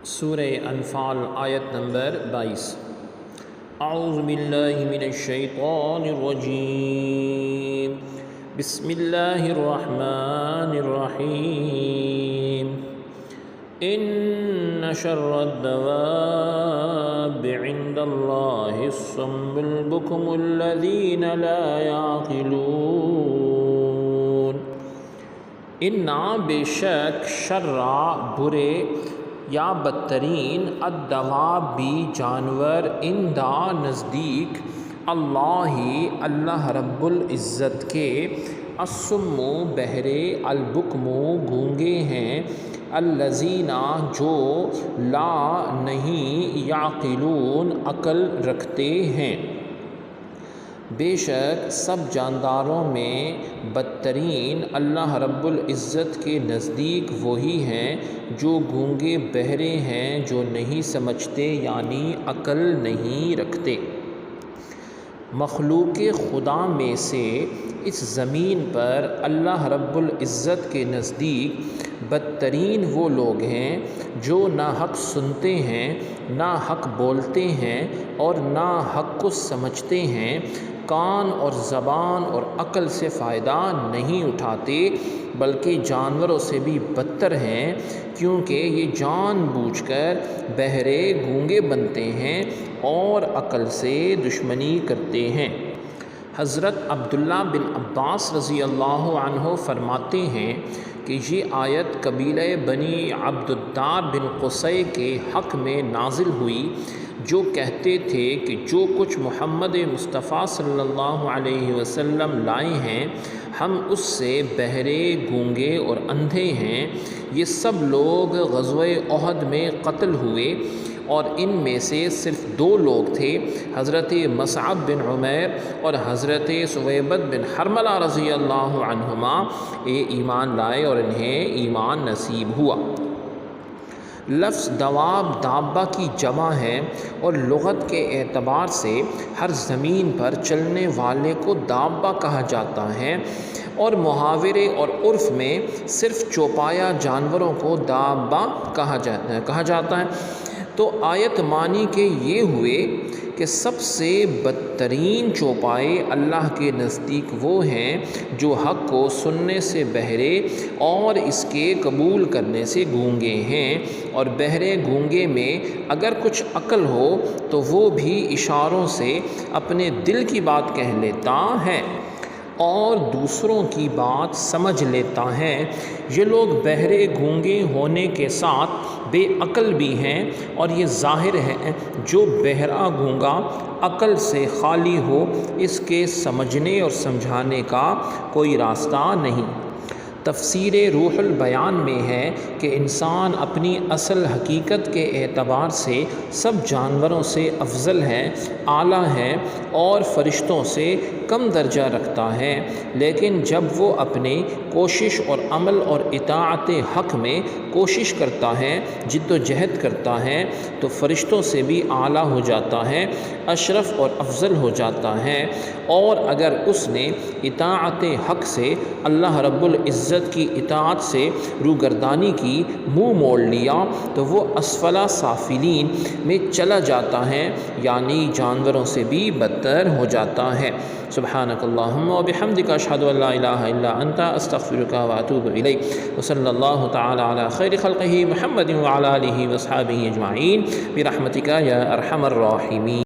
سورہ انفال آیت نمبر 22۔ اعوذ باللہ من الشیطان الرجیم، بسم اللہ الرحمن الرحیم۔ ان شر الدواب عند اللہ الصم البکم الذین لا یعقلون۔ انا بے شک شرع برے یا بدترین الدواب بھی جانور اندہ نزدیک اللہ رب العزت کے الصم بہرے البکم گونگے ہیں الذین جو لا نہیں یعقلون عقل رکھتے ہیں۔ بے شک سب جانداروں میں بدترین اللہ رب العزت کے نزدیک وہی ہیں جو گونگے بہرے ہیں، جو نہیں سمجھتے یعنی عقل نہیں رکھتے۔ مخلوق خدا میں سے اس زمین پر اللہ رب العزت کے نزدیک بدترین وہ لوگ ہیں جو نہ حق سنتے ہیں، نہ حق بولتے ہیں اور نہ حق کو سمجھتے ہیں، کان اور زبان اور عقل سے فائدہ نہیں اٹھاتے، بلکہ جانوروں سے بھی بدتر ہیں، کیونکہ یہ جان بوجھ کر بہرے گونگے بنتے ہیں اور عقل سے دشمنی کرتے ہیں۔ حضرت عبداللہ بن عباس رضی اللہ عنہ فرماتے ہیں کہ یہ آیت قبیلہ بنی عبد الدار بن قصی کے حق میں نازل ہوئی، جو کہتے تھے کہ جو کچھ محمد مصطفیٰ صلی اللہ علیہ وسلم لائے ہیں ہم اس سے بہرے گونگے اور اندھے ہیں۔ یہ سب لوگ غزوہ احد میں قتل ہوئے اور ان میں سے صرف 2 لوگ تھے، حضرت مصعب بن عمیر اور حضرت ثویبۃ بن حرملہ رضی اللہ عنہما، یہ ایمان لائے اور انہیں ایمان نصیب ہوا۔ لفظ دواب دابہ کی جمع ہے اور لغت کے اعتبار سے ہر زمین پر چلنے والے کو دابہ کہا جاتا ہے، اور محاورے اور عرف میں صرف چوپایا جانوروں کو دابہ کہا جاتا ہے۔ تو آیت معنی کے یہ ہوئے کہ سب سے بدترین چوپائے اللہ کے نزدیک وہ ہیں جو حق کو سننے سے بہرے اور اس کے قبول کرنے سے گونگے ہیں، اور بہرے گونگے میں اگر کچھ عقل ہو تو وہ بھی اشاروں سے اپنے دل کی بات کہہ لیتا ہے اور دوسروں کی بات سمجھ لیتا ہے۔ یہ لوگ بہرے گونگے ہونے کے ساتھ بے عقل بھی ہیں، اور یہ ظاہر ہے جو بہرا گونگا عقل سے خالی ہو اس کے سمجھنے اور سمجھانے کا کوئی راستہ نہیں۔ تفسیر روح البیان میں ہے کہ انسان اپنی اصل حقیقت کے اعتبار سے سب جانوروں سے افضل ہے، اعلیٰ ہے اور فرشتوں سے کم درجہ رکھتا ہے، لیکن جب وہ اپنے کوشش اور عمل اور اطاعت حق میں کوشش کرتا ہے، جد و جہد کرتا ہے، تو فرشتوں سے بھی اعلیٰ ہو جاتا ہے، اشرف اور افضل ہو جاتا ہے، اور اگر اس نے اطاعت حق سے اللہ رب العزت کی اطاعت سے روگردانی کی، منہ موڑ لیا، تو وہ اسفل سافلین میں چلا جاتا ہے، یعنی جانوروں سے بھی بدتر ہو جاتا ہے۔ سبحانک اللہم و بحمدک، اشہد ان لا الہ الا انت، استغفرک و اتوب الیک، وصلی اللہ تعالی علی خیر خلقہ محمد وعلی آلہ واصحابہ اجمعین برحمتک یا ارحم الراحمین۔